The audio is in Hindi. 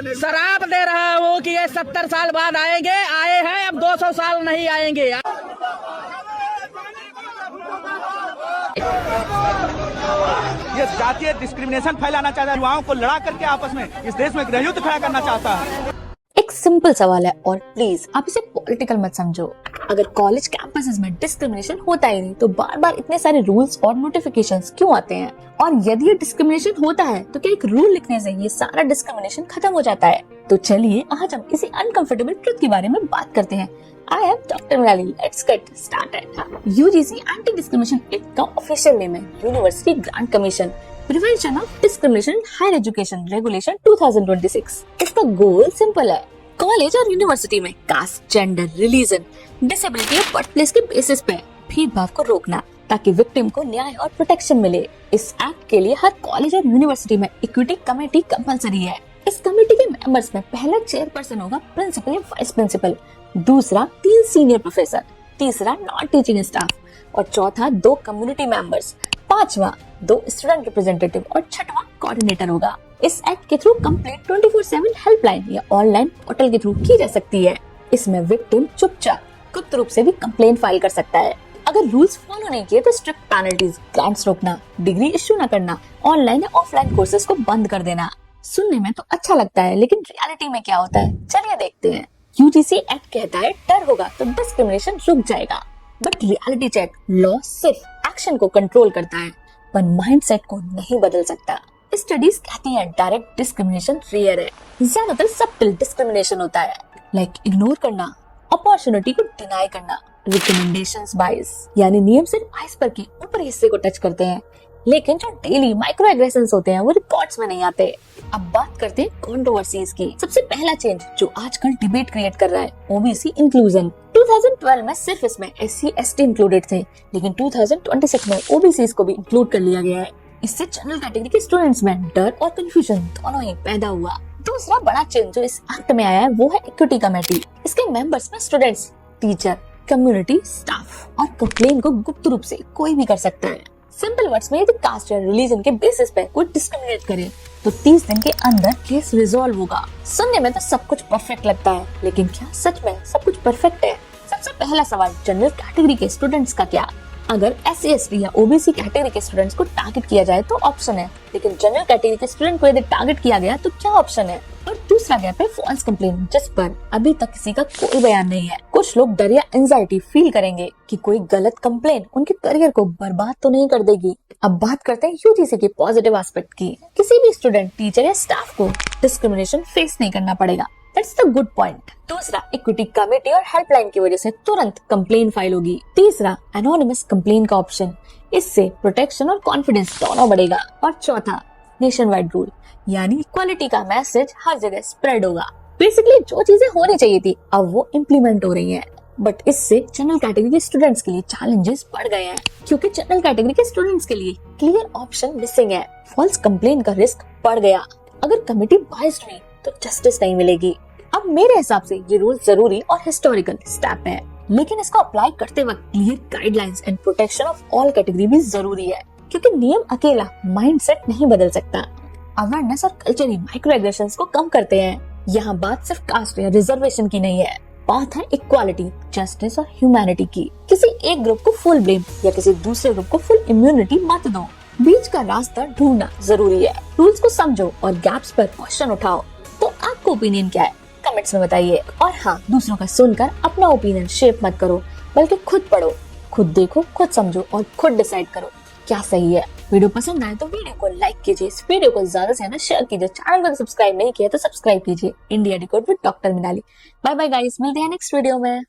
शराब दे रहा हूँ कि ये 70 साल बाद आएंगे, आए हैं, अब 200 साल नहीं आएंगे। ये जातीय डिस्क्रिमिनेशन फैलाना चाहता है, युवाओं को लड़ा करके आपस में इस देश में गृहयुद्ध खड़ा करना चाहता है। एक सिंपल सवाल है और प्लीज आप इसे पॉलिटिकल मत समझो। अगर कॉलेज कैंपसेस में डिस्क्रिमिनेशन होता ही नहीं तो बार बार इतने सारे रूल्स और नोटिफिकेशंस क्यों आते हैं? और यदि ये डिस्क्रिमिनेशन होता है तो क्या एक रूल लिखने से ये सारा डिस्क्रिमिनेशन खत्म हो जाता है? तो चलिए आज हम इसी अनकंफर्टेबल ट्रुथ के बारे में बात करते हैं। I am Dr. Minali. Let's get started. UGC anti discrimination act का ऑफिशियल नेम है university grant commission prevention of discrimination in higher education regulation 2026। इसका गोल सिंपल है, कॉलेज और यूनिवर्सिटी में कास्ट, जेंडर, रिलीजन, डिसेबिलिटी और बर्थ प्लेस के बेसिस पे भेदभाव को रोकना ताकि विक्टिम को न्याय और प्रोटेक्शन मिले। इस एक्ट के लिए हर कॉलेज और यूनिवर्सिटी में इक्विटी कमेटी कंपलसरी है। इस कमेटी के मेंबर्स में पहला चेयरपर्सन होगा प्रिंसिपल या वाइस प्रिंसिपल, दूसरा 3 सीनियर प्रोफेसर, तीसरा नॉन टीचिंग स्टाफ और चौथा 2 कम्युनिटी मेंबर्स, पांचवा 2 स्टूडेंट रिप्रेजेंटेटिव और छठवां कोऑर्डिनेटर होगा। इस एक्ट के थ्रू कंप्लेंट 24/7 हेल्पलाइन या ऑनलाइन पोर्टल के थ्रू की जा सकती है। इसमें विक्टिम चुपचाप गुप्त रूप से भी कंप्लेंट फाइल कर सकता है। अगर रूल्स फॉलो नहीं किए तो स्ट्रिक्ट पेनल्टीज, ग्रांट्स रोकना, डिग्री इश्यू न करना, ऑनलाइन या ऑफलाइन कोर्सेज को बंद कर देना। सुनने में तो अच्छा लगता है लेकिन रियलिटी में क्या होता है, चलिए देखते हैं। यूजीसी एक्ट कहता है डर होगा तो डिस्क्रिमिनेशन रुक जाएगा, बट रियलिटी चेक, लॉ सिर्फ एक्शन को कंट्रोल करता है पर माइंडसेट को नहीं बदल सकता। स्टडीज कहती है डायरेक्ट डिस्क्रिमिनेशन रेयर है, ज्यादातर सब्टिल डिस्क्रिमिनेशन होता है, लाइक इग्नोर करना, अपॉर्चुनिटी को डिनाई करना, रिकमेंडेशंस बायस, यानी नियम सिर्फ आइसबर्ग के ऊपरी हिस्से को टच करते हैं लेकिन जो डेली माइक्रो एग्रेशंस होते हैं वो रिकॉर्ड्स में नहीं आते। अब बात करते हैं कंट्रोवर्सीज की। सबसे पहला चेंज जो आजकल डिबेट क्रिएट कर रहा है, ओबीसी इंक्लूजन। 2012 में सिर्फ इसमें SC ST इंक्लूडेड थे लेकिन 2026 में ओबीसी को भी इंक्लूड कर लिया गया है। इससे जनरल कैटेगरी के स्टूडेंट्स में डर और कंफ्यूजन दोनों ही पैदा हुआ। दूसरा बड़ा चेंज जो इस एक्ट में आया है वो है इक्विटी कमेटी। इसके मेंबर्स में स्टूडेंट्स, टीचर, कम्युनिटी, स्टाफ और कंप्लेन को गुप्त रूप से कोई भी कर सकता है। सिंपल वर्ड्स में यदि कास्ट या रिलीजन के बेसिस पे कोई डिस्क्रिमिनेट करे तो 30 दिन के अंदर केस रिजॉल्व होगा। सुनने में तो सब कुछ परफेक्ट लगता है लेकिन क्या सच में सब कुछ परफेक्ट है? सबसे पहला सवाल, जनरल कैटेगरी के स्टूडेंट्स का क्या? अगर SC ST या OBC कैटेगरी के स्टूडेंट्स को टारगेट किया जाए तो ऑप्शन है, लेकिन जनरल कैटेगरी के स्टूडेंट को यदि टारगेट किया गया तो क्या ऑप्शन है? और दूसरा गैप है फॉल्स कंप्लेन, जिस पर अभी तक किसी का कोई बयान नहीं है। कुछ लोग डर या एंजाइटी फील करेंगे कि कोई गलत कंप्लेन उनके करियर को बर्बाद तो नहीं कर देगी। अब बात करते हैं यूजीसी के पॉजिटिव एस्पेक्ट की। किसी भी स्टूडेंट, टीचर या स्टाफ को डिस्क्रिमिनेशन फेस नहीं करना पड़ेगा। That's the good point। दूसरा, इक्विटी कमेटी और हेल्पलाइन की वजह से तुरंत कंप्लेन फाइल होगी। तीसरा, एनोनिमस कंप्लेन का ऑप्शन, इससे प्रोटेक्शन और कॉन्फिडेंस दोनों बढ़ेगा। और चौथा, नेशन वाइड रूल, यानी इक्वालिटी का मैसेज हर जगह स्प्रेड होगा। बेसिकली जो चीजें होनी चाहिए थी अब वो इम्प्लीमेंट हो रही हैं। बट इससे जनरल कैटेगरी के स्टूडेंट्स के लिए चैलेंजेस बढ़ गए हैं क्योंकि जनरल कैटेगरी के स्टूडेंट्स के लिए क्लियर ऑप्शन मिसिंग है। फॉल्स कंप्लेन का रिस्क बढ़ गया। अगर कमेटी बायस्ड हुई तो जस्टिस नहीं मिलेगी। अब मेरे हिसाब से ये रूल जरूरी और हिस्टोरिकल स्टेप है, लेकिन इसको अप्लाई करते वक्त clear guidelines and protection of all category भी जरूरी है क्योंकि नियम अकेला माइंडसेट नहीं बदल सकता। अवेयरनेस और कल्चरल माइक्रो एग्रेशंस को कम करते हैं। यहाँ बात सिर्फ कास्ट या रिजर्वेशन की नहीं है, बात है इक्वालिटी, जस्टिस और ह्यूमैनिटी की। किसी एक ग्रुप को फुल ब्लेम या किसी दूसरे ग्रुप को फुल इम्यूनिटी मत दो। बीच का रास्ता ढूंढना जरूरी है। रूल्स को समझो और गैप्स पर क्वेश्चन उठाओ। तो आपका ओपिनियन क्या है कमेंट्स में बताइए। और हाँ, दूसरों का सुनकर अपना ओपिनियन शेप मत करो बल्कि खुद पढ़ो, खुद देखो, खुद समझो और खुद डिसाइड करो क्या सही है। वीडियो पसंद आए तो वीडियो को लाइक कीजिए, इस वीडियो को ज्यादा से ज्यादा शेयर कीजिए, चैनल को सब्सक्राइब नहीं किया तो सब्सक्राइब कीजिए। India decode with doctor Minali. Bye bye guys, मिलते हैं नेक्स्ट वीडियो में।